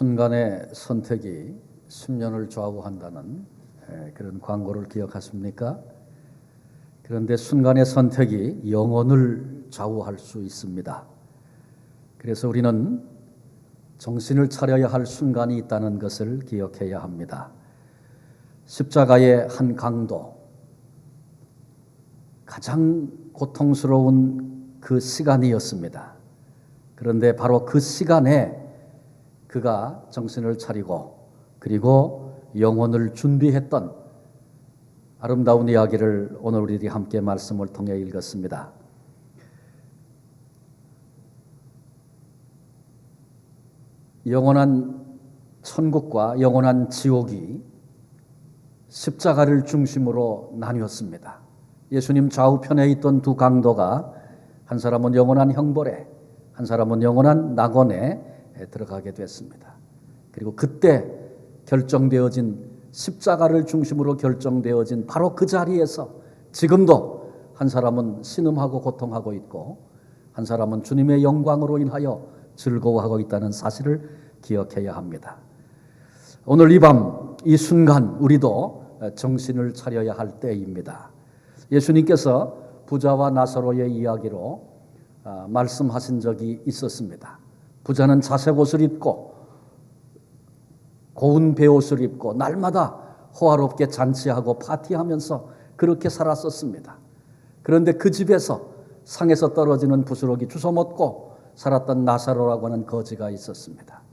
순간의 선택이 10년을 좌우한다는 그런 광고를 기억하십니까? 그런데 순간의 선택이 영혼을 좌우할 수 있습니다. 그래서 우리는 정신을 차려야 할 순간이 있다는 것을 기억해야 합니다. 십자가의 한 강도, 가장 고통스러운 그 시간이었습니다. 그런데 바로 그 시간에 그가 정신을 차리고 그리고 영혼을 준비했던 아름다운 이야기를 오늘 우리들이 함께 말씀을 통해 읽었습니다. 영원한 천국과 영원한 지옥이 십자가를 중심으로 나뉘었습니다. 예수님 좌우편에 있던 두 강도가 한 사람은 영원한 형벌에, 한 사람은 영원한 낙원에 들어가게 됐습니다. 그리고 그때 결정되어진 십자가를 중심으로 결정되어진 바로 그 자리에서 지금도 한 사람은 신음하고 고통하고 있고 한 사람은 주님의 영광으로 인하여 즐거워하고 있다는 사실을 기억해야 합니다. 오늘 이 밤, 이 순간 우리도 정신을 차려야 할 때입니다. 예수님께서 부자와 나사로의 이야기로 말씀하신 적이 있었습니다. 부자는 자색 옷을 입고 고운 베옷을 입고 날마다 호화롭게 잔치하고 파티하면서 그렇게 살았었습니다. 그런데 그 집에서 상에서 떨어지는 부스러기 주워 먹고 살았던 나사로라고 하는 거지가 있었습니다.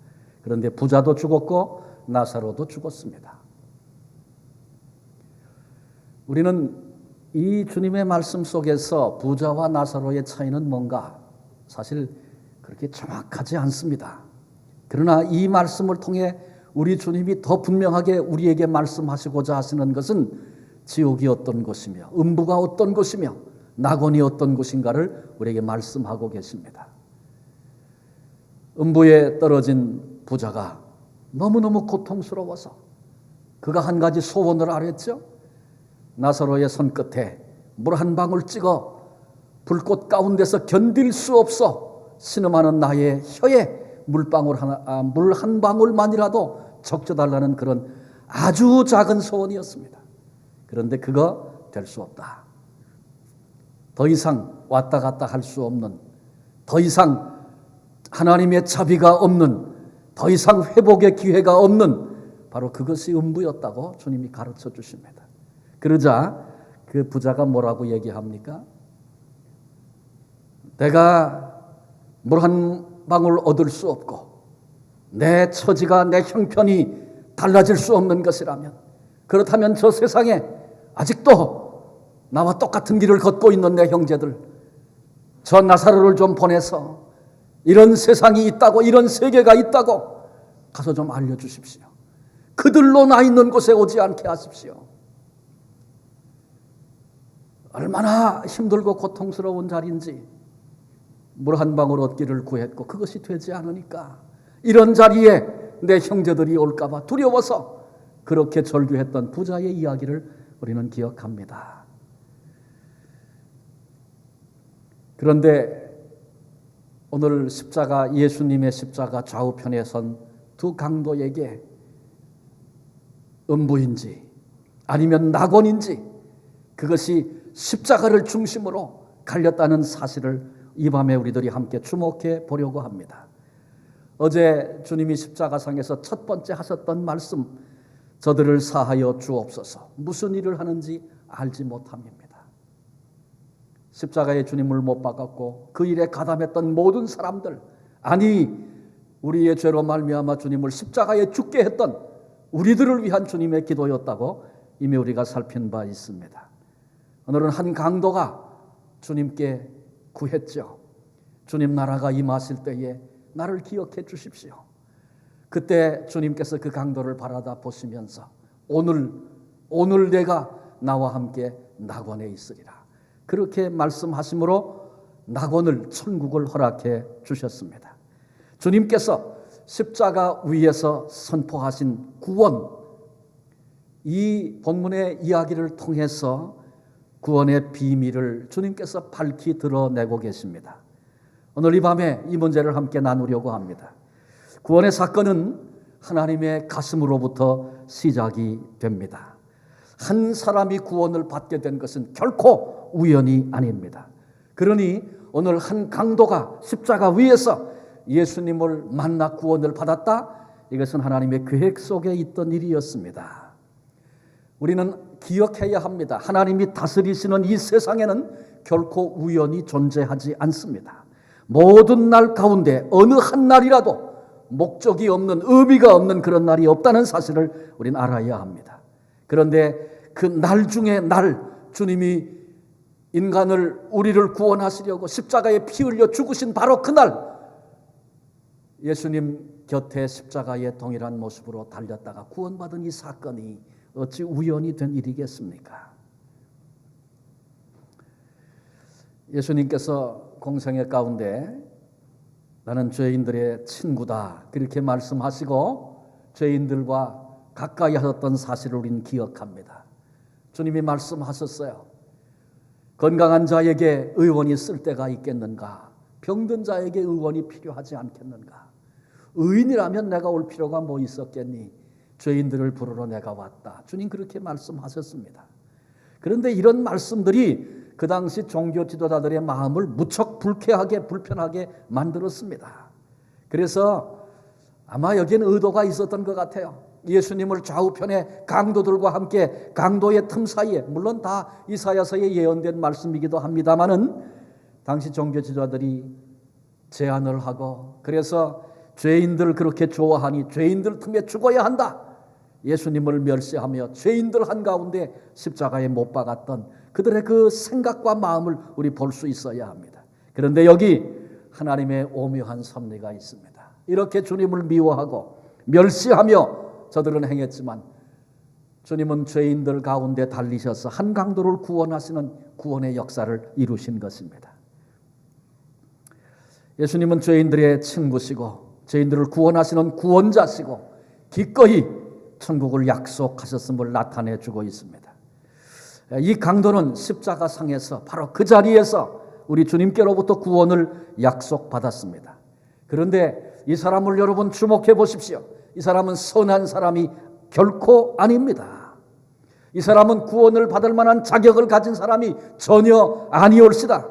그런데 부자도 죽었고 나사로도 죽었습니다. 우리는 이 주님의 말씀 속에서 부자와 나사로의 차이는 뭔가 사실 그렇게 정확하지 않습니다. 그러나 이 말씀을 통해 우리 주님이 더 분명하게 우리에게 말씀하시고자 하시는 것은 지옥이 어떤 곳이며 음부가 어떤 곳이며 낙원이 어떤 곳인가를 우리에게 말씀하고 계십니다. 음부에 떨어진 부자가 너무너무 고통스러워서 그가 한 가지 소원을 아랬죠. 나사로의 손끝에 물 한 방울 찍어 불꽃 가운데서 견딜 수 없어 신음하는 나의 혀에 물 한 방울만이라도 적셔달라는 그런 아주 작은 소원이었습니다. 그런데 그거 될 수 없다. 더 이상 왔다 갔다 할 수 없는, 더 이상 하나님의 자비가 없는, 더 이상 회복의 기회가 없는 바로 그것이 음부였다고 주님이 가르쳐 주십니다. 그러자 그 부자가 뭐라고 얘기합니까? 내가 물 한 방울 얻을 수 없고 내 처지가 내 형편이 달라질 수 없는 것이라면 그렇다면 저 세상에 아직도 나와 똑같은 길을 걷고 있는 내 형제들 저 나사로를 좀 보내서 이런 세상이 있다고 이런 세계가 있다고 가서 좀 알려주십시오. 그들로 나 있는 곳에 오지 않게 하십시오. 얼마나 힘들고 고통스러운 자리인지 물 한 방울 얻기를 구했고 그것이 되지 않으니까 이런 자리에 내 형제들이 올까 봐 두려워서 그렇게 절규했던 부자의 이야기를 우리는 기억합니다. 그런데 오늘 십자가, 예수님의 십자가 좌우편에 선 두 강도에게 음부인지 아니면 낙원인지 그것이 십자가를 중심으로 갈렸다는 사실을 이 밤에 우리들이 함께 주목해 보려고 합니다. 어제 주님이 십자가상에서 첫 번째 하셨던 말씀, 저들을 사하여 주옵소서. 무슨 일을 하는지 알지 못함입니다. 십자가에 주님을 못 박았고 그 일에 가담했던 모든 사람들, 아니 우리의 죄로 말미암아 주님을 십자가에 죽게 했던 우리들을 위한 주님의 기도였다고 이미 우리가 살핀 바 있습니다. 오늘은 한 강도가 주님께 구했죠. 주님 나라가 임하실 때에 나를 기억해 주십시오. 그때 주님께서 그 강도를 바라다 보시면서 오늘 내가 나와 함께 낙원에 있으리라. 그렇게 말씀하심으로 낙원을 천국을 허락해 주셨습니다. 주님께서 십자가 위에서 선포하신 구원, 이 본문의 이야기를 통해서 구원의 비밀을 주님께서 밝히 드러내고 계십니다. 오늘 이 밤에 이 문제를 함께 나누려고 합니다. 구원의 사건은 하나님의 가슴으로부터 시작이 됩니다. 한 사람이 구원을 받게 된 것은 결코 우연이 아닙니다. 그러니 오늘 한 강도가 십자가 위에서 예수님을 만나 구원을 받았다. 이것은 하나님의 계획 속에 있던 일이었습니다. 우리는 기억해야 합니다. 하나님이 다스리시는 이 세상에는 결코 우연이 존재하지 않습니다. 모든 날 가운데 어느 한 날이라도 목적이 없는, 의미가 없는 그런 날이 없다는 사실을 우리는 알아야 합니다. 그런데 그 날 중에 날, 주님이 우리를 구원하시려고 십자가에 피 흘려 죽으신 바로 그날, 예수님 곁에 십자가에 동일한 모습으로 달렸다가 구원받은 이 사건이 어찌 우연이 된 일이겠습니까? 예수님께서 공생애 가운데 나는 죄인들의 친구다 그렇게 말씀하시고 죄인들과 가까이 하셨던 사실을 우리는 기억합니다. 주님이 말씀하셨어요. 건강한 자에게 의원이 쓸 데가 있겠는가? 병든 자에게 의원이 필요하지 않겠는가? 의인이라면 내가 올 필요가 뭐 있었겠니? 죄인들을 부르러 내가 왔다. 주님 그렇게 말씀하셨습니다. 그런데 이런 말씀들이 그 당시 종교 지도자들의 마음을 무척 불쾌하게 불편하게 만들었습니다. 그래서 아마 여기에는 의도가 있었던 것 같아요. 예수님을 좌우편에 강도들과 함께 강도의 틈 사이에, 물론 다 이사야서에 예언된 말씀이기도 합니다마는 당시 종교 지도자들이 제안을 하고, 그래서 죄인들 그렇게 좋아하니 죄인들 틈에 죽어야 한다. 예수님을 멸시하며 죄인들 한가운데 십자가에 못 박았던 그들의 그 생각과 마음을 우리 볼 수 있어야 합니다. 그런데 여기 하나님의 오묘한 섭리가 있습니다. 이렇게 주님을 미워하고 멸시하며 저들은 행했지만 주님은 죄인들 가운데 달리셔서 한 강도를 구원하시는 구원의 역사를 이루신 것입니다. 예수님은 죄인들의 친구시고 죄인들을 구원하시는 구원자시고 기꺼이 천국을 약속하셨음을 나타내 주고 있습니다. 이 강도는 십자가상에서 바로 그 자리에서 우리 주님께로부터 구원을 약속받았습니다. 그런데 이 사람을 여러분 주목해 보십시오. 이 사람은 선한 사람이 결코 아닙니다. 이 사람은 구원을 받을 만한 자격을 가진 사람이 전혀 아니올시다.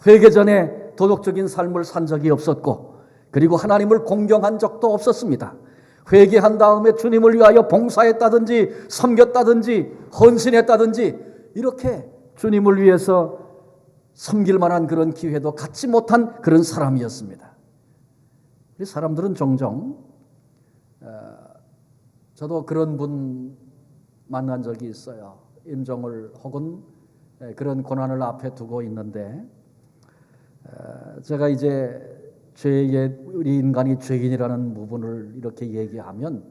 회개 전에 도덕적인 삶을 산 적이 없었고, 그리고 하나님을 공경한 적도 없었습니다. 회개한 다음에 주님을 위하여 봉사했다든지 섬겼다든지 헌신했다든지 이렇게 주님을 위해서 섬길 만한 그런 기회도 갖지 못한 그런 사람이었습니다. 이 사람들은 종종 저도 그런 분 만난 적이 있어요. 임종을 혹은 그런 고난을 앞에 두고 있는데 제가 이제 우리 인간이 죄인이라는 부분을 이렇게 얘기하면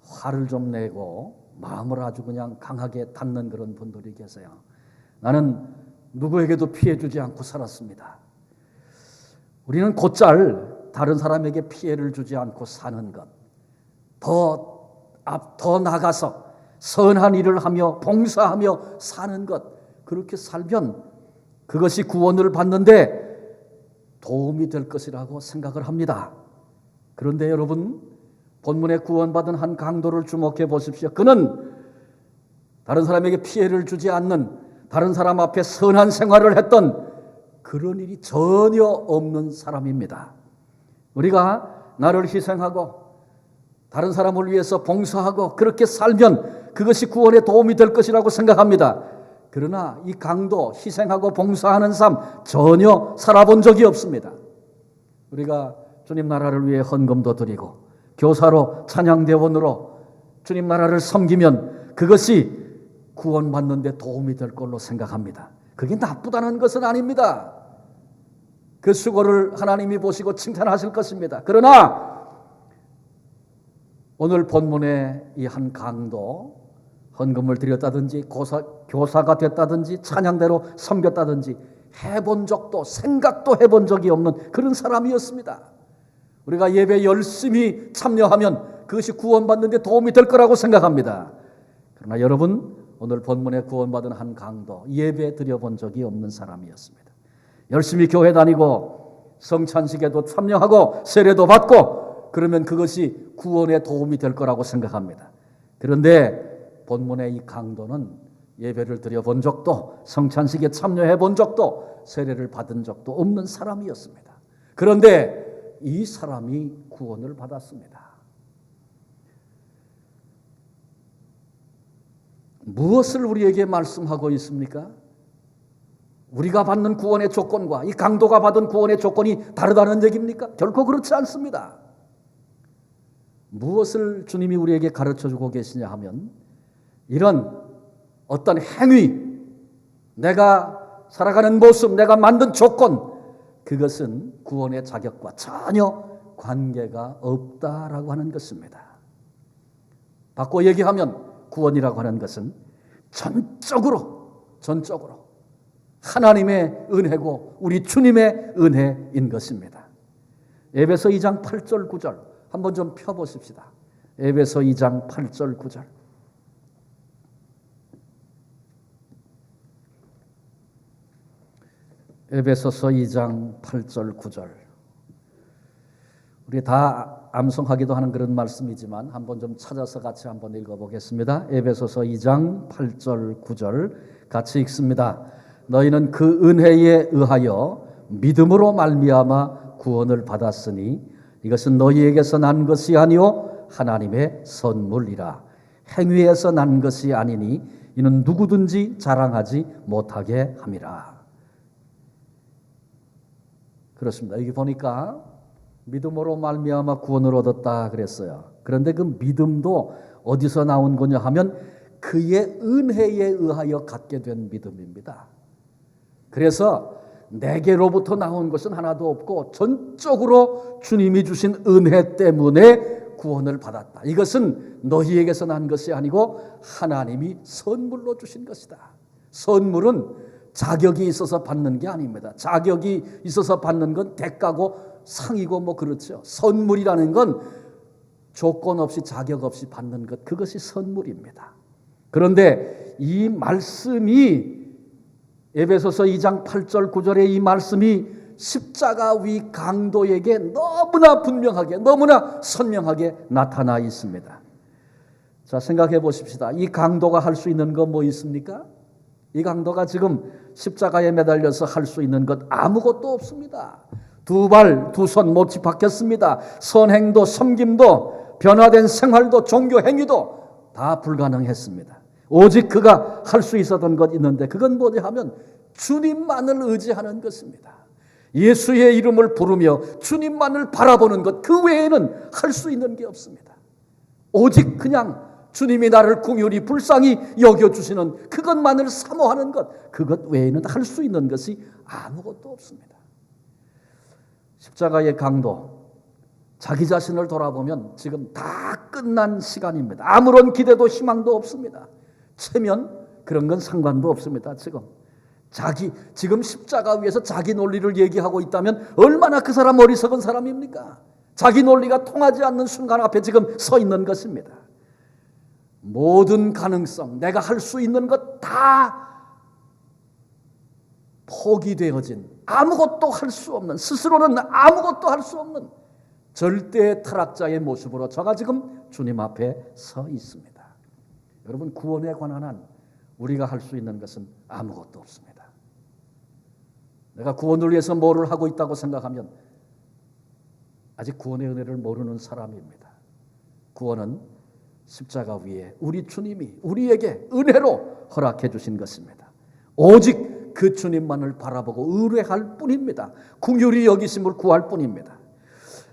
화를 좀 내고 마음을 아주 그냥 강하게 닫는 그런 분들이 계세요. 나는 누구에게도 피해 주지 않고 살았습니다. 우리는 곧잘 다른 사람에게 피해를 주지 않고 사는 것, 더 나가서 선한 일을 하며 봉사하며 사는 것, 그렇게 살면 그것이 구원을 받는데 도움이 될 것이라고 생각을 합니다. 그런데 여러분, 본문에 구원받은 한 강도를 주목해 보십시오. 그는 다른 사람에게 피해를 주지 않는, 다른 사람 앞에 선한 생활을 했던 그런 일이 전혀 없는 사람입니다. 우리가 나를 희생하고 다른 사람을 위해서 봉사하고 그렇게 살면 그것이 구원에 도움이 될 것이라고 생각합니다. 그러나 이 강도, 희생하고 봉사하는 삶 전혀 살아본 적이 없습니다. 우리가 주님 나라를 위해 헌금도 드리고 교사로 찬양대원으로 주님 나라를 섬기면 그것이 구원받는 데 도움이 될 걸로 생각합니다. 그게 나쁘다는 것은 아닙니다. 그 수고를 하나님이 보시고 칭찬하실 것입니다. 그러나 오늘 본문의 이 한 강도, 헌금을 드렸다든지 교사가 됐다든지 찬양대로 섬겼다든지 해본 적도 생각도 해본 적이 없는 그런 사람이었습니다. 우리가 예배 열심히 참여하면 그것이 구원받는 데 도움이 될 거라고 생각합니다. 그러나 여러분, 오늘 본문에 구원받은 한 강도, 예배 드려본 적이 없는 사람이었습니다. 열심히 교회 다니고 성찬식에도 참여하고 세례도 받고 그러면 그것이 구원에 도움이 될 거라고 생각합니다. 그런데 본문의 이 강도는 예배를 드려본 적도, 성찬식에 참여해 본 적도, 세례를 받은 적도 없는 사람이었습니다. 그런데 이 사람이 구원을 받았습니다. 무엇을 우리에게 말씀하고 있습니까? 우리가 받는 구원의 조건과 이 강도가 받은 구원의 조건이 다르다는 얘기입니까? 결코 그렇지 않습니다. 무엇을 주님이 우리에게 가르쳐주고 계시냐 하면, 이런 어떤 행위, 내가 살아가는 모습, 내가 만든 조건, 그것은 구원의 자격과 전혀 관계가 없다라고 하는 것입니다. 바꿔 얘기하면 구원이라고 하는 것은 전적으로 하나님의 은혜고 우리 주님의 은혜인 것입니다. 에베소 2장 8절 9절 한번 좀 펴보십시다. 에베소 2장 8절 9절. 에베소서 2장 8절 9절. 우리 다 암송하기도 하는 그런 말씀이지만 한번 좀 찾아서 같이 한번 읽어보겠습니다. 에베소서 2장 8절 9절 같이 읽습니다. 너희는 그 은혜에 의하여 믿음으로 말미암아 구원을 받았으니 이것은 너희에게서 난 것이 아니요 하나님의 선물이라. 행위에서 난 것이 아니니 이는 누구든지 자랑하지 못하게 함이라. 그렇습니다. 여기 보니까 믿음으로 말미암아 구원을 얻었다 그랬어요. 그런데 그 믿음도 어디서 나온 거냐 하면 그의 은혜에 의하여 갖게 된 믿음입니다. 그래서 내게로부터 나온 것은 하나도 없고 전적으로 주님이 주신 은혜 때문에 구원을 받았다. 이것은 너희에게서 난 것이 아니고 하나님이 선물로 주신 것이다. 선물은 자격이 있어서 받는 게 아닙니다. 자격이 있어서 받는 건 대가고 상이고 뭐 그렇죠. 선물이라는 건 조건 없이 자격 없이 받는 것, 그것이 선물입니다. 그런데 이 말씀이 에베소서 2장 8절 9절의 이 말씀이 십자가 위 강도에게 너무나 분명하게, 너무나 선명하게 나타나 있습니다. 자, 생각해 보십시다. 이 강도가 할 수 있는 거 뭐 있습니까? 이 강도가 지금 십자가에 매달려서 할 수 있는 것 아무것도 없습니다. 두 발, 두 손 못이 박혔습니다. 선행도 섬김도 변화된 생활도 종교 행위도 다 불가능했습니다. 오직 그가 할 수 있었던 것 있는데 그건 뭐냐 하면 주님만을 의지하는 것입니다. 예수의 이름을 부르며 주님만을 바라보는 것, 그 외에는 할 수 있는 게 없습니다. 오직 그냥 주님이 나를 긍휼히 불쌍히 여겨주시는 그것만을 사모하는 것, 그것 외에는 할 수 있는 것이 아무것도 없습니다. 십자가의 강도, 자기 자신을 돌아보면 지금 다 끝난 시간입니다. 아무런 기대도 희망도 없습니다. 체면 그런 건 상관도 없습니다. 지금 십자가 위에서 자기 논리를 얘기하고 있다면 얼마나 그 사람 어리석은 사람입니까? 자기 논리가 통하지 않는 순간 앞에 지금 서 있는 것입니다. 모든 가능성, 내가 할 수 있는 것 다 포기되어진, 아무것도 할 수 없는, 스스로는 아무것도 할 수 없는 절대 타락자의 모습으로 저가 지금 주님 앞에 서 있습니다. 여러분, 구원에 관한 한 우리가 할 수 있는 것은 아무것도 없습니다. 내가 구원을 위해서 뭐를 하고 있다고 생각하면 아직 구원의 은혜를 모르는 사람입니다. 구원은 십자가 위에 우리 주님이 우리에게 은혜로 허락해 주신 것입니다. 오직 그 주님만을 바라보고 의뢰할 뿐입니다. 긍휼히 여기심을 구할 뿐입니다.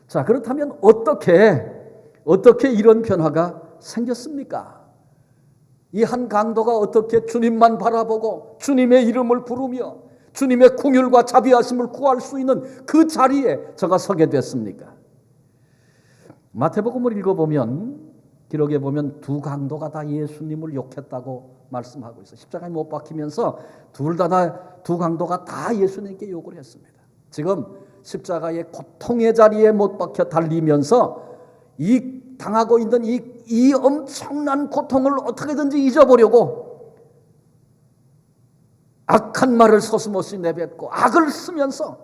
자, 그렇다면 어떻게 이런 변화가 생겼습니까? 이 한 강도가 어떻게 주님만 바라보고 주님의 이름을 부르며 주님의 긍휼과 자비하심을 구할 수 있는 그 자리에 저가 서게 됐습니까? 마태복음을 읽어보면, 기록에 보면 두 강도가 다 예수님을 욕했다고 말씀하고 있어요. 십자가에 못 박히면서 두 강도가 다 예수님께 욕을 했습니다. 지금 십자가의 고통의 자리에 못 박혀 달리면서 이 당하고 있는 이 엄청난 고통을 어떻게든지 잊어보려고 악한 말을 서슴없이 내뱉고 악을 쓰면서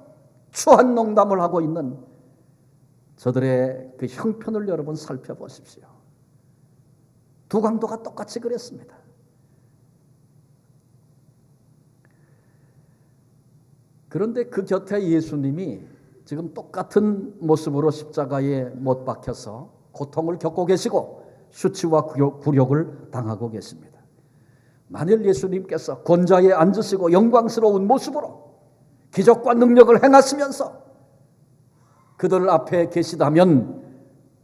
추한 농담을 하고 있는 저들의 그 형편을 여러분 살펴보십시오. 두 강도가 똑같이 그랬습니다. 그런데 그 곁에 예수님이 지금 똑같은 모습으로 십자가에 못 박혀서 고통을 겪고 계시고 수치와 굴욕을 당하고 계십니다. 만일 예수님께서 권좌에 앉으시고 영광스러운 모습으로 기적과 능력을 행하시면서 그들 앞에 계시다면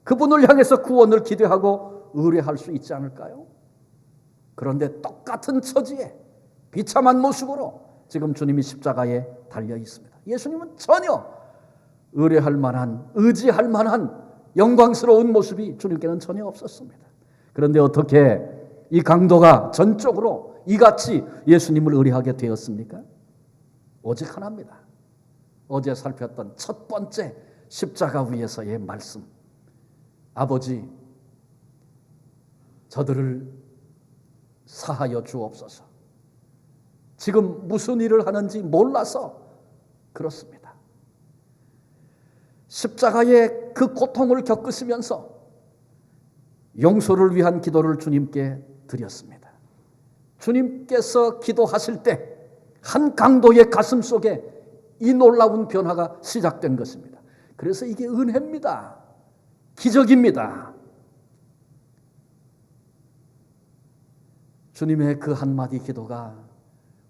그분을 향해서 구원을 기대하고 의뢰할 수 있지 않을까요? 그런데 똑같은 처지에 비참한 모습으로 지금 주님이 십자가에 달려 있습니다. 예수님은 전혀 의뢰할 만한, 의지할 만한 영광스러운 모습이 주님께는 전혀 없었습니다. 그런데 어떻게 이 강도가 전적으로 이같이 예수님을 의뢰하게 되었습니까? 오직 하나입니다. 어제 살폈던 첫 번째 십자가 위에서의 말씀. 아버지, 저들을 사하여 주옵소서. 지금 무슨 일을 하는지 몰라서 그렇습니다. 십자가의 그 고통을 겪으시면서 용서를 위한 기도를 주님께 드렸습니다. 주님께서 기도하실 때 한 강도의 가슴 속에 이 놀라운 변화가 시작된 것입니다. 그래서 이게 은혜입니다. 기적입니다. 주님의 그 한마디 기도가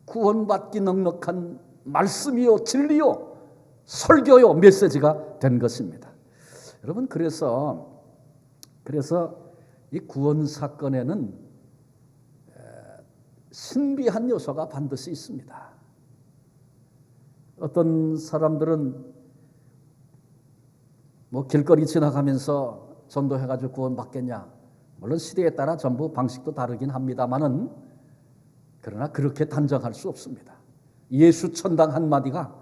구원받기 넉넉한 말씀이요, 진리요, 설교요, 메시지가 된 것입니다. 여러분, 그래서 이 구원 사건에는 신비한 요소가 반드시 있습니다. 어떤 사람들은 길거리 지나가면서 전도해가지고 구원받겠냐? 물론 시대에 따라 전부 방식도 다르긴 합니다만은 그러나 그렇게 단정할 수 없습니다. 예수 천당 한마디가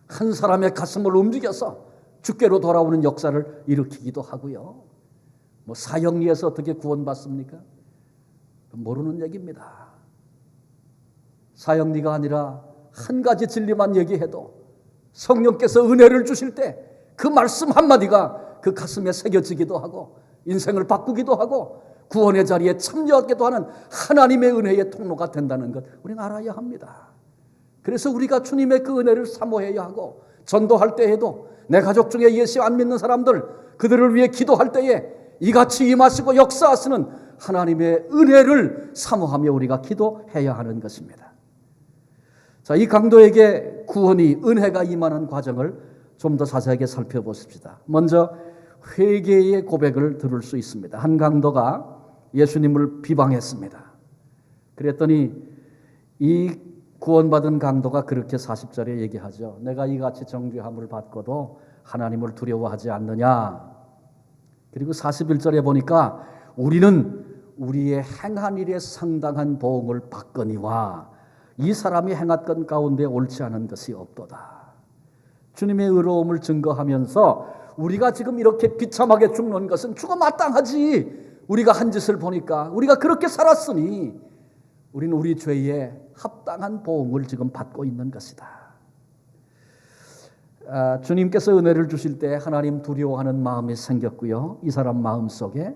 한 사람의 가슴을 움직여서 주께로 돌아오는 역사를 일으키기도 하고요. 사형리에서 어떻게 구원받습니까? 모르는 얘기입니다. 사형리가 아니라 한 가지 진리만 얘기해도 성령께서 은혜를 주실 때 그 말씀 한마디가 그 가슴에 새겨지기도 하고 인생을 바꾸기도 하고 구원의 자리에 참여하기도 하는 하나님의 은혜의 통로가 된다는 것 우리는 알아야 합니다. 그래서 우리가 주님의 그 은혜를 사모해야 하고 전도할 때에도 내 가족 중에 예수 안 믿는 사람들 그들을 위해 기도할 때에 이같이 임하시고 역사하시는 하나님의 은혜를 사모하며 우리가 기도해야 하는 것입니다. 자, 이 강도에게 구원이 은혜가 임하는 과정을 좀 더 자세하게 살펴보십시다. 먼저 회개의 고백을 들을 수 있습니다. 한 강도가 예수님을 비방했습니다. 그랬더니 이 구원받은 강도가 그렇게 40절에 얘기하죠. 내가 이같이 정죄함을 받고도 하나님을 두려워하지 않느냐. 그리고 41절에 보니까 우리는 우리의 행한 일에 상당한 보응을 받거니와 이 사람이 행했던 가운데 옳지 않은 것이 없도다. 주님의 의로움을 증거하면서 우리가 지금 이렇게 비참하게 죽는 것은 죽어 마땅하지. 우리가 한 짓을 보니까 우리가 그렇게 살았으니 우리는 우리 죄에 합당한 보응을 지금 받고 있는 것이다. 주님께서 은혜를 주실 때 하나님 두려워하는 마음이 생겼고요. 이 사람 마음속에.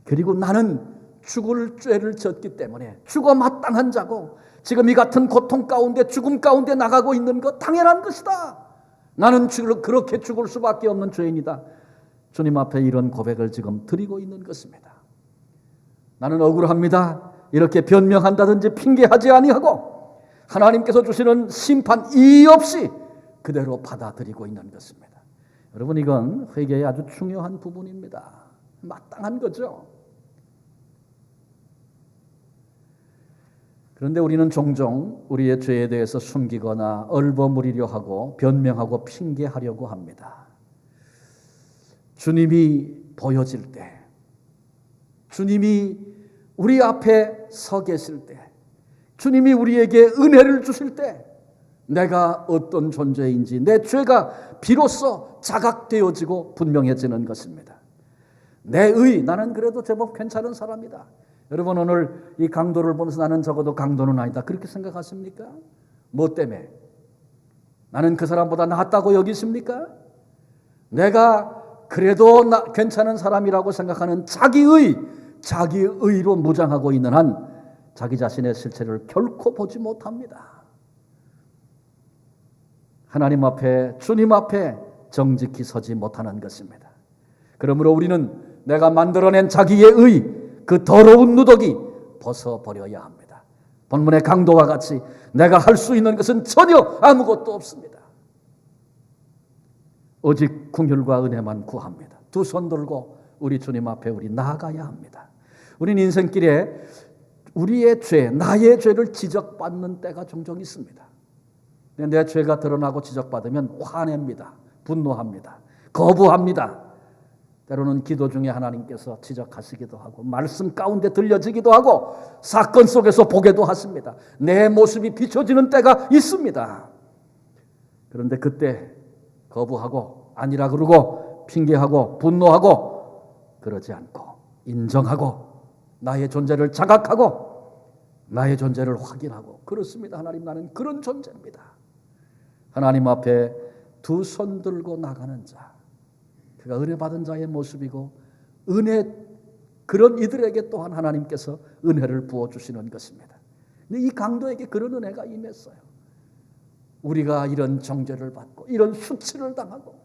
그리고 나는 죽을 죄를 졌기 때문에 죽어 마땅한 자고 지금 이 같은 고통 가운데 죽음 가운데 나가고 있는 것 당연한 것이다. 나는 그렇게 죽을 수밖에 없는 죄인이다. 주님 앞에 이런 고백을 지금 드리고 있는 것입니다. 나는 억울합니다. 이렇게 변명한다든지 핑계하지 아니하고 하나님께서 주시는 심판 이의 없이 그대로 받아들이고 있는 것입니다. 여러분, 이건 회개의 아주 중요한 부분입니다. 마땅한 거죠. 그런데 우리는 종종 우리의 죄에 대해서 숨기거나 얼버무리려 하고 변명하고 핑계하려고 합니다. 주님이 보여질 때, 주님이 우리 앞에 서 계실 때, 주님이 우리에게 은혜를 주실 때 내가 어떤 존재인지 내 죄가 비로소 자각되어지고 분명해지는 것입니다. 나는 그래도 제법 괜찮은 사람이다. 여러분, 오늘 이 강도를 보면서 나는 적어도 강도는 아니다. 그렇게 생각하십니까? 뭐 때문에? 나는 그 사람보다 낫다고 여기십니까? 내가 그래도 괜찮은 사람이라고 생각하는 자기의로 무장하고 있는 한 자기 자신의 실체를 결코 보지 못합니다. 하나님 앞에, 주님 앞에 정직히 서지 못하는 것입니다. 그러므로 우리는 내가 만들어낸 자기의 그 더러운 누더기 벗어버려야 합니다. 본문의 강도와 같이 내가 할 수 있는 것은 전혀 아무것도 없습니다. 오직 긍휼과 은혜만 구합니다. 두 손 들고 우리 주님 앞에 우리 나아가야 합니다. 우리는 인생길에 우리의 죄, 나의 죄를 지적받는 때가 종종 있습니다. 내 죄가 드러나고 지적받으면 화냅니다. 분노합니다. 거부합니다. 때로는 기도 중에 하나님께서 지적하시기도 하고 말씀 가운데 들려지기도 하고 사건 속에서 보게도 하십니다. 내 모습이 비춰지는 때가 있습니다. 그런데 그때 거부하고 아니라 그러고 핑계하고 분노하고 그러지 않고 인정하고 나의 존재를 자각하고 나의 존재를 확인하고 그렇습니다. 하나님, 나는 그런 존재입니다. 하나님 앞에 두 손 들고 나가는 자, 그가 은혜 받은 자의 모습이고 그런 이들에게 또한 하나님께서 은혜를 부어주시는 것입니다. 근데 이 강도에게 그런 은혜가 임했어요. 우리가 이런 정죄를 받고 이런 수치를 당하고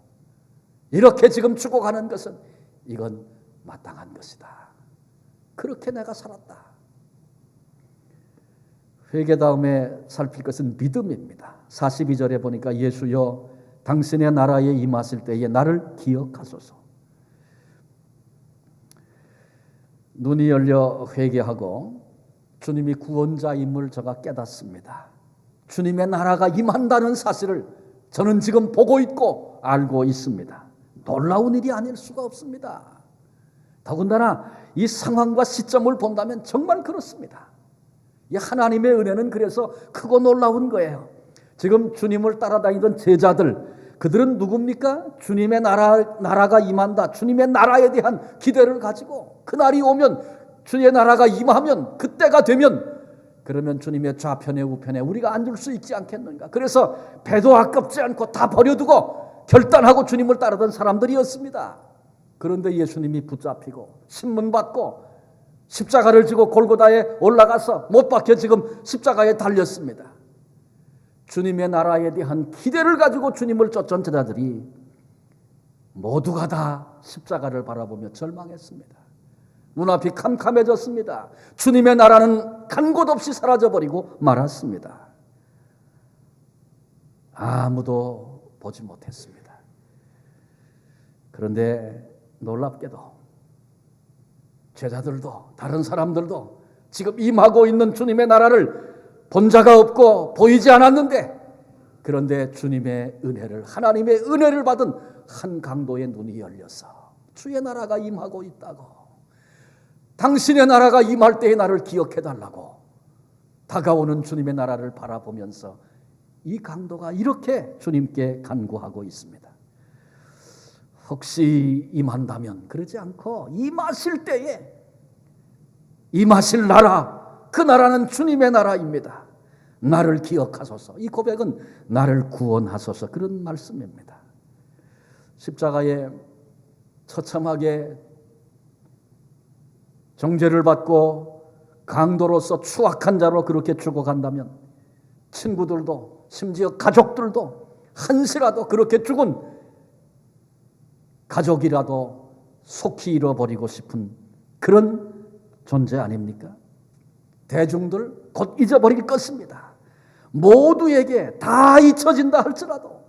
이렇게 지금 죽어가는 것은 이건 마땅한 것이다. 그렇게 내가 살았다. 회개 다음에 살필 것은 믿음입니다. 42절에 보니까 예수여 당신의 나라에 임하실 때에 나를 기억하소서. 눈이 열려 회개하고 주님이 구원자임을 제가 깨닫습니다. 주님의 나라가 임한다는 사실을 저는 지금 보고 있고 알고 있습니다. 놀라운 일이 아닐 수가 없습니다. 더군다나 이 상황과 시점을 본다면 정말 그렇습니다. 이 하나님의 은혜는 그래서 크고 놀라운 거예요. 지금 주님을 따라다니던 제자들, 그들은 누굽니까? 주님의 나라가 임한다. 주님의 나라에 대한 기대를 가지고 그날이 오면, 주의 나라가 임하면, 그때가 되면 그러면 주님의 좌편에 우편에 우리가 앉을 수 있지 않겠는가. 그래서 배도 아깝지 않고 다 버려두고 결단하고 주님을 따르던 사람들이었습니다. 그런데 예수님이 붙잡히고 신문받고 십자가를 지고 골고다에 올라가서 못 박혀 지금 십자가에 달렸습니다. 주님의 나라에 대한 기대를 가지고 주님을 쫓던 제자들이 모두가 다 십자가를 바라보며 절망했습니다. 눈앞이 캄캄해졌습니다. 주님의 나라는 간 곳 없이 사라져버리고 말았습니다. 아무도 보지 못했습니다. 그런데 놀랍게도 제자들도 다른 사람들도 지금 임하고 있는 주님의 나라를 본 자가 없고 보이지 않았는데, 그런데 주님의 은혜를, 하나님의 은혜를 받은 한 강도의 눈이 열려서 주의 나라가 임하고 있다고, 당신의 나라가 임할 때의 나를 기억해달라고 다가오는 주님의 나라를 바라보면서 이 강도가 이렇게 주님께 간구하고 있습니다. 혹시 임한다면, 그러지 않고 임하실 때에 임하실 나라, 그 나라는 주님의 나라입니다. 나를 기억하소서. 이 고백은 나를 구원하소서, 그런 말씀입니다. 십자가에 처참하게 정죄를 받고 강도로서 추악한 자로 그렇게 죽어간다면 친구들도 심지어 가족들도 한시라도 그렇게 죽은 가족이라도 속히 잃어버리고 싶은 그런 존재 아닙니까? 대중들 곧 잊어버릴 것입니다. 모두에게 다 잊혀진다 할지라도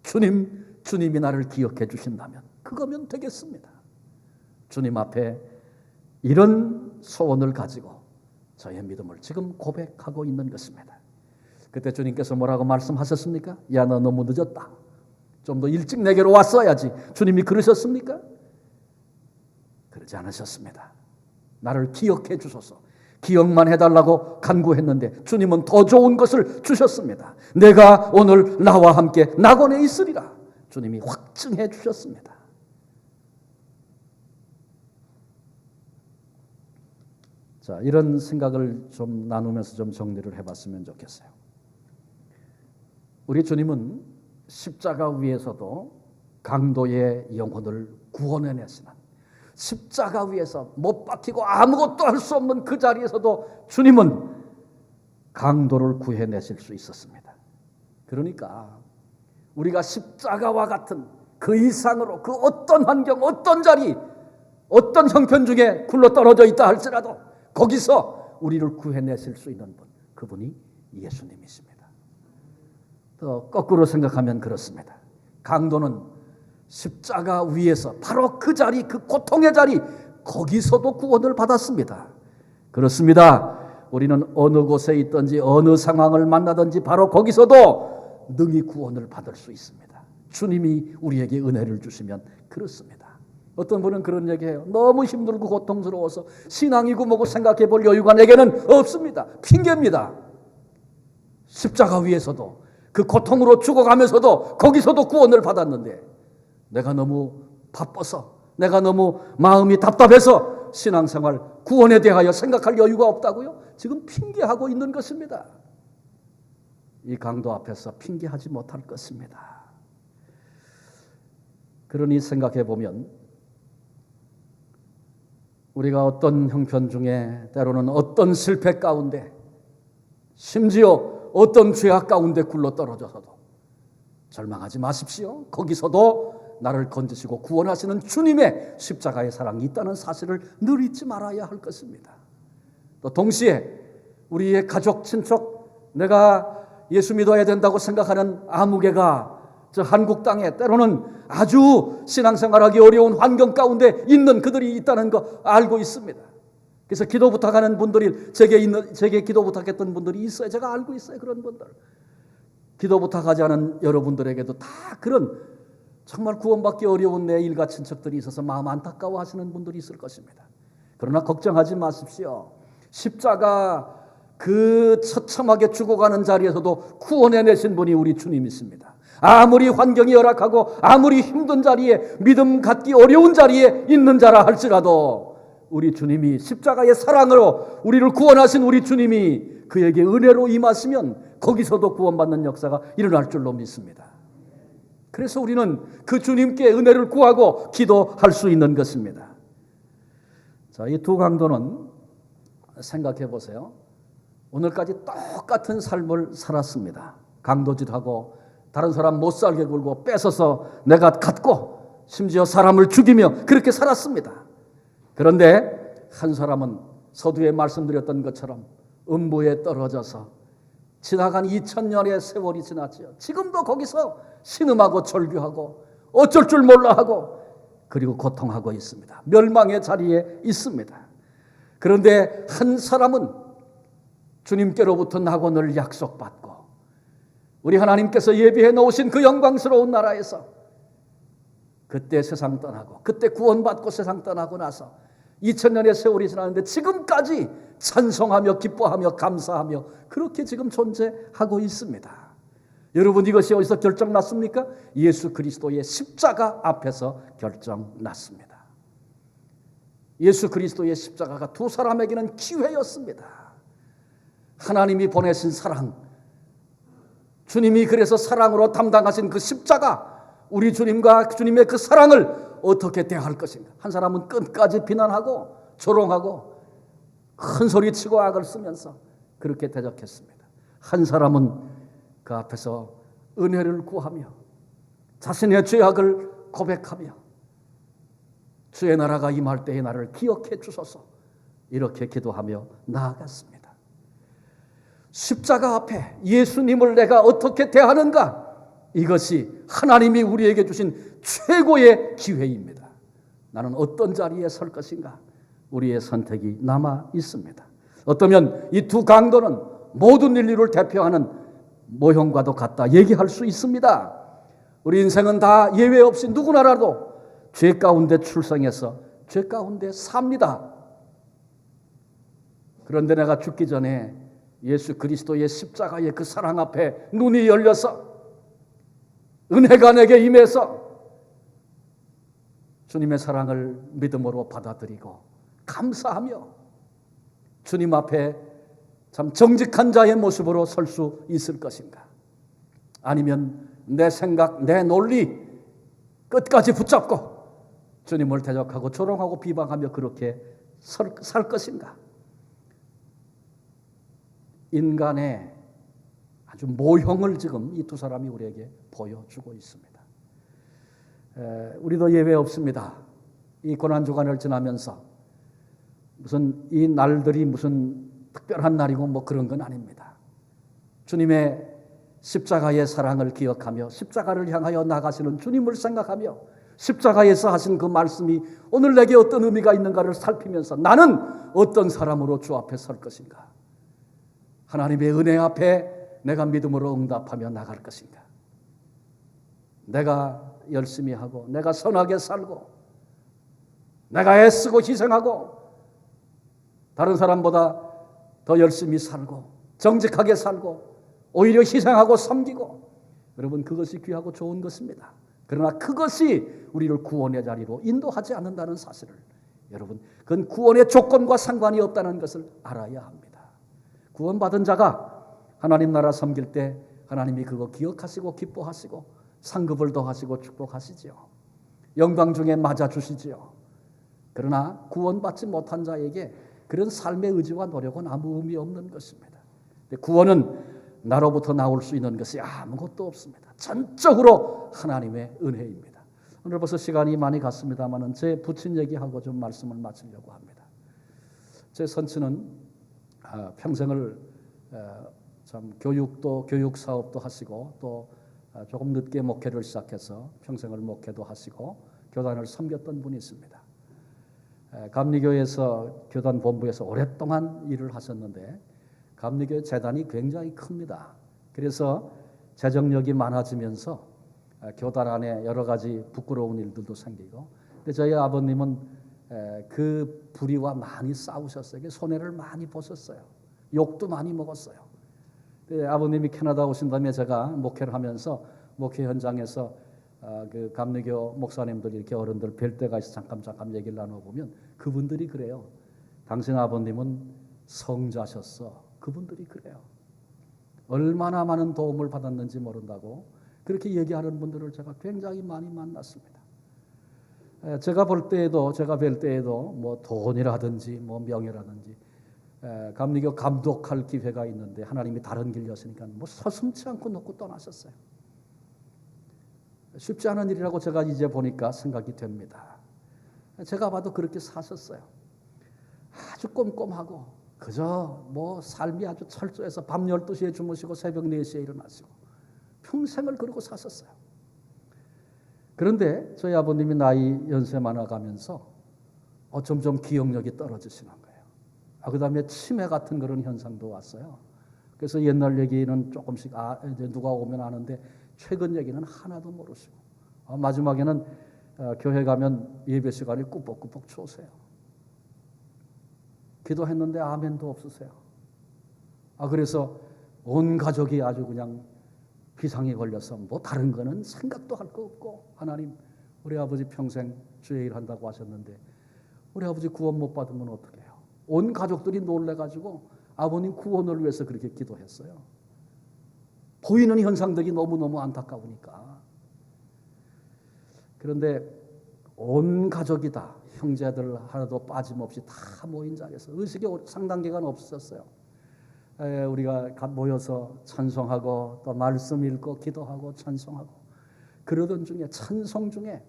주님이 나를 기억해 주신다면 그거면 되겠습니다. 주님 앞에 이런 소원을 가지고 저의 믿음을 지금 고백하고 있는 것입니다. 그때 주님께서 뭐라고 말씀하셨습니까? 야, 너 너무 늦었다. 좀 더 일찍 내게로 왔어야지. 주님이 그러셨습니까? 그러지 않으셨습니다. 나를 기억해 주소서. 기억만 해달라고 간구했는데 주님은 더 좋은 것을 주셨습니다. 내가 오늘 나와 함께 낙원에 있으리라. 주님이 확증해 주셨습니다. 자, 이런 생각을 좀 나누면서 좀 정리를 해봤으면 좋겠어요. 우리 주님은 십자가 위에서도 강도의 영혼을 구원해내시는, 십자가 위에서 못 박히고 아무것도 할 수 없는 그 자리에서도 주님은 강도를 구해내실 수 있었습니다. 그러니까 우리가 십자가와 같은 그 이상으로 그 어떤 환경, 어떤 자리, 어떤 형편 중에 굴러떨어져 있다 할지라도 거기서 우리를 구해내실 수 있는 분, 그분이 예수님이십니다. 또 거꾸로 생각하면 그렇습니다. 강도는 십자가 위에서 바로 그 자리, 그 고통의 자리, 거기서도 구원을 받았습니다. 그렇습니다. 우리는 어느 곳에 있든지 어느 상황을 만나든지 바로 거기서도 능히 구원을 받을 수 있습니다. 주님이 우리에게 은혜를 주시면 그렇습니다. 어떤 분은 그런 얘기해요. 너무 힘들고 고통스러워서 신앙이고 뭐고 생각해 볼 여유가 내게는 없습니다. 핑계입니다. 십자가 위에서도 그 고통으로 죽어가면서도 거기서도 구원을 받았는데 내가 너무 바빠서, 내가 너무 마음이 답답해서 신앙생활 구원에 대하여 생각할 여유가 없다고요? 지금 핑계하고 있는 것입니다. 이 강도 앞에서 핑계하지 못할 것입니다. 그러니 생각해 보면 우리가 어떤 형편 중에, 때로는 어떤 실패 가운데, 심지어 어떤 죄악 가운데 굴러떨어져서도 절망하지 마십시오. 거기서도 나를 건지시고 구원하시는 주님의 십자가의 사랑이 있다는 사실을 늘 잊지 말아야 할 것입니다. 또 동시에 우리의 가족, 친척, 내가 예수 믿어야 된다고 생각하는 아무개가 저 한국 땅에 때로는 아주 신앙생활하기 어려운 환경 가운데 있는 그들이 있다는 거 알고 있습니다. 그래서 기도 부탁하는 분들이 제게 기도 부탁했던 분들이 있어요. 제가 알고 있어요. 그런 분들. 기도 부탁하지 않은 여러분들에게도 다 그런 정말 구원받기 어려운 내 일가 친척들이 있어서 마음 안타까워 하시는 분들이 있을 것입니다. 그러나 걱정하지 마십시오. 십자가 그 처참하게 죽어가는 자리에서도 구원해내신 분이 우리 주님이십니다. 아무리 환경이 열악하고 아무리 힘든 자리에, 믿음 갖기 어려운 자리에 있는 자라 할지라도 우리 주님이 십자가의 사랑으로 우리를 구원하신 우리 주님이 그에게 은혜로 임하시면 거기서도 구원받는 역사가 일어날 줄로 믿습니다. 그래서 우리는 그 주님께 은혜를 구하고 기도할 수 있는 것입니다. 자, 이 두 강도는 생각해 보세요. 오늘까지 똑같은 삶을 살았습니다. 강도짓하고 다른 사람 못 살게 굴고 뺏어서 내가 갖고 심지어 사람을 죽이며 그렇게 살았습니다. 그런데 한 사람은 서두에 말씀드렸던 것처럼 음부에 떨어져서 지나간 2000년의 세월이 지났죠. 지금도 거기서 신음하고 절규하고 어쩔 줄 몰라 하고 그리고 고통하고 있습니다. 멸망의 자리에 있습니다. 그런데 한 사람은 주님께로부터 낙원을 약속받고 우리 하나님께서 예비해 놓으신 그 영광스러운 나라에서 그때 세상 떠나고 그때 구원받고 세상 떠나고 나서 2000년의 세월이 지났는데 지금까지 찬송하며 기뻐하며 감사하며 그렇게 지금 존재하고 있습니다. 여러분, 이것이 어디서 결정났습니까? 예수 그리스도의 십자가 앞에서 결정났습니다. 예수 그리스도의 십자가가 두 사람에게는 기회였습니다. 하나님이 보내신 사랑, 주님이 그래서 사랑으로 담당하신 그 십자가, 우리 주님과 주님의 그 사랑을 어떻게 대할 것인가. 한 사람은 끝까지 비난하고 조롱하고 큰 소리치고 악을 쓰면서 그렇게 대적했습니다. 한 사람은 그 앞에서 은혜를 구하며 자신의 죄악을 고백하며 주의 나라가 임할 때의 나를 기억해 주소서, 이렇게 기도하며 나아갔습니다. 십자가 앞에 예수님을 내가 어떻게 대하는가, 이것이 하나님이 우리에게 주신 최고의 기회입니다. 나는 어떤 자리에 설 것인가, 우리의 선택이 남아 있습니다. 어쩌면 이 두 강도는 모든 인류를 대표하는 모형과도 같다 얘기할 수 있습니다. 우리 인생은 다 예외 없이 누구나라도 죄 가운데 출생해서 죄 가운데 삽니다. 그런데 내가 죽기 전에 예수 그리스도의 십자가의 그 사랑 앞에 눈이 열려서 은혜가 내게 임해서 주님의 사랑을 믿음으로 받아들이고 감사하며 주님 앞에 참 정직한 자의 모습으로 설 수 있을 것인가? 아니면 내 생각, 내 논리, 끝까지 붙잡고 주님을 대적하고 조롱하고 비방하며 그렇게 살 것인가? 인간의 아주 모형을 지금 이 두 사람이 우리에게 보여주고 있습니다. 우리도 예외 없습니다. 이 고난주간을 지나면서 무슨 이 날들이 무슨 특별한 날이고 뭐 그런 건 아닙니다. 주님의 십자가의 사랑을 기억하며 십자가를 향하여 나가시는 주님을 생각하며 십자가에서 하신 그 말씀이 오늘 내게 어떤 의미가 있는가를 살피면서 나는 어떤 사람으로 주 앞에 설 것인가? 하나님의 은혜 앞에 내가 믿음으로 응답하며 나갈 것인가? 내가 열심히 하고 내가 선하게 살고 내가 애쓰고 희생하고 다른 사람보다 더 열심히 살고 정직하게 살고 오히려 희생하고 섬기고, 여러분 그것이 귀하고 좋은 것입니다. 그러나 그것이 우리를 구원의 자리로 인도하지 않는다는 사실을, 여러분 그건 구원의 조건과 상관이 없다는 것을 알아야 합니다. 구원받은 자가 하나님 나라 섬길 때 하나님이 그거 기억하시고 기뻐하시고 상급을 더하시고 축복하시지요. 영광 중에 맞아주시지요. 그러나 구원받지 못한 자에게 그런 삶의 의지와 노력은 아무 의미 없는 것입니다. 구원은 나로부터 나올 수 있는 것이 아무것도 없습니다. 전적으로 하나님의 은혜입니다. 오늘 벌써 시간이 많이 갔습니다만 제 부친 얘기하고 좀 말씀을 마치려고 합니다. 제 선친은 평생을 참 교육 사업도 하시고 또 조금 늦게 목회를 시작해서 평생을 목회도 하시고 교단을 섬겼던 분이 있습니다. 감리교에서 교단 본부에서 오랫동안 일을 하셨는데 감리교 재단이 굉장히 큽니다. 그래서 재정력이 많아지면서 교단 안에 여러 가지 부끄러운 일들도 생기고, 근데 저희 아버님은 그 불의와 많이 싸우셨어요. 손해를 많이 보셨어요. 욕도 많이 먹었어요. 아버님이 캐나다 오신 다음에 제가 목회를 하면서 목회 현장에서 그 감리교 목사님들 이렇게 어른들 뵐 때가 있어 잠깐 얘기를 나눠보면 그분들이 그래요. 당신 아버님은 성자셨어. 그분들이 그래요. 얼마나 많은 도움을 받았는지 모른다고 그렇게 얘기하는 분들을 제가 굉장히 많이 만났습니다. 제가 뵐 때에도 뭐 돈이라든지 뭐 명예라든지 감리교 감독할 기회가 있는데 하나님이 다른 길 여시니까 뭐 서슴지 않고 놓고 떠나셨어요. 쉽지 않은 일이라고 제가 이제 보니까 생각이 됩니다. 제가 봐도 그렇게 사셨어요. 아주 꼼꼼하고 그저 뭐 삶이 아주 철저해서 밤 12시에 주무시고 새벽 4시에 일어나시고 평생을 그러고 사셨어요. 그런데 저희 아버님이 나이 연세 많아가면서 점점 기억력이 떨어지시는 거예요. 그 다음에 치매 같은 그런 현상도 왔어요. 그래서 옛날 얘기는 조금씩 이제 누가 오면 아는데 최근 얘기는 하나도 모르시고 마지막에는 교회 가면 예배 시간이 꾸벅꾸벅 추우세요. 기도했는데 아멘도 없으세요. 그래서 온 가족이 아주 그냥 비상에 걸려서 뭐 다른 거는 생각도 할 거 없고, 하나님 우리 아버지 평생 주의 일 한다고 하셨는데 우리 아버지 구원 못 받으면 어떻게 해요? 온 가족들이 놀래가지고 아버님 구원을 위해서 그렇게 기도했어요. 보이는 현상들이 너무너무 안타까우니까. 그런데 온 가족이 다 형제들 하나도 빠짐없이 다 모인 자리에서 의식이 상당 기간 없었어요. 우리가 모여서 찬송하고 또 말씀 읽고 기도하고 찬송하고 그러던 중에 찬송 중에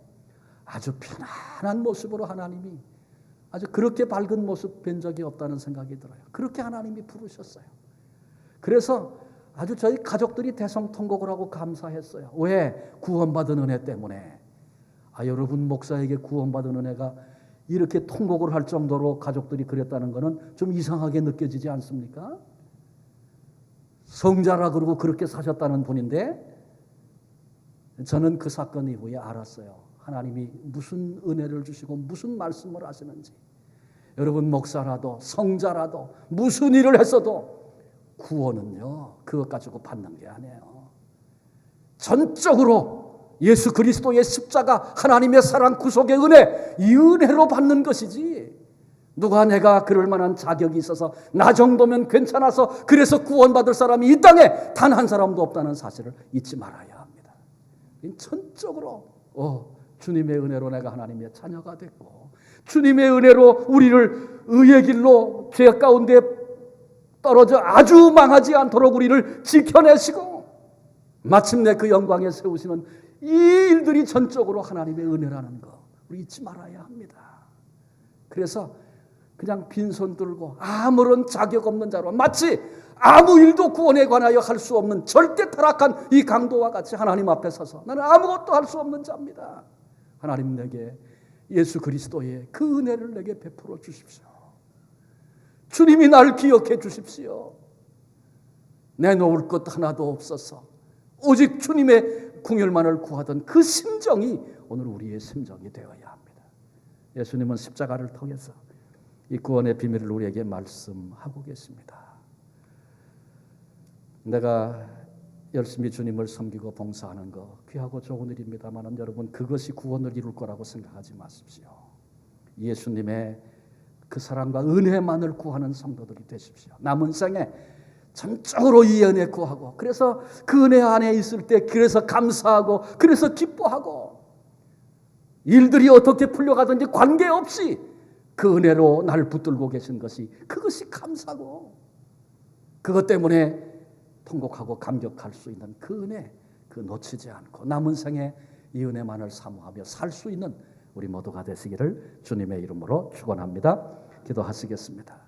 아주 편안한 모습으로 하나님이 아주 그렇게 밝은 모습 뵌 적이 없다는 생각이 들어요. 그렇게 하나님이 부르셨어요. 그래서 아주 저희 가족들이 대성통곡을 하고 감사했어요. 왜? 구원받은 은혜 때문에. 여러분 목사에게 구원받은 은혜가 이렇게 통곡을 할 정도로 가족들이 그랬다는 것은 좀 이상하게 느껴지지 않습니까? 성자라 그러고 그렇게 사셨다는 분인데 저는 그 사건 이후에 알았어요. 하나님이 무슨 은혜를 주시고 무슨 말씀을 하시는지. 여러분 목사라도 성자라도 무슨 일을 했어도 구원은요 그것 가지고 받는 게 아니에요. 전적으로 예수 그리스도의 십자가, 하나님의 사랑, 구속의 은혜, 이 은혜로 받는 것이지 누가 내가 그럴 만한 자격이 있어서 나 정도면 괜찮아서 그래서 구원받을 사람이 이 땅에 단 한 사람도 없다는 사실을 잊지 말아야 합니다. 전적으로 주님의 은혜로 내가 하나님의 자녀가 됐고, 주님의 은혜로 우리를 의의 길로 죄 가운데 떨어져 아주 망하지 않도록 우리를 지켜내시고 마침내 그 영광에 세우시는 이 일들이 전적으로 하나님의 은혜라는 거 우리 잊지 말아야 합니다. 그래서 그냥 빈손 들고 아무런 자격 없는 자로, 마치 아무 일도 구원에 관하여 할 수 없는 절대 타락한 이 강도와 같이 하나님 앞에 서서 나는 아무것도 할 수 없는 자입니다. 하나님, 내게 예수 그리스도의 그 은혜를 내게 베풀어 주십시오. 주님이 날 기억해 주십시오. 내놓을 것 하나도 없어서 오직 주님의 궁혈만을 구하던 그 심정이 오늘 우리의 심정이 되어야 합니다. 예수님은 십자가를 통해서 이 구원의 비밀을 우리에게 말씀하고 계십니다. 내가 열심히 주님을 섬기고 봉사하는 거 귀하고 좋은 일입니다만 여러분, 그것이 구원을 이룰 거라고 생각하지 마십시오. 예수님의 그 사랑과 은혜만을 구하는 성도들이 되십시오. 남은 생에 전적으로 이 은혜 구하고, 그래서 그 은혜 안에 있을 때 그래서 감사하고, 그래서 기뻐하고, 일들이 어떻게 풀려가든지 관계없이 그 은혜로 나를 붙들고 계신 것이, 그것이 감사고, 그것 때문에 통곡하고 감격할 수 있는 그 은혜, 그 놓치지 않고 남은 생에 이 은혜만을 사모하며 살 수 있는 우리 모두가 되시기를 주님의 이름으로 축원합니다. 기도하시겠습니다.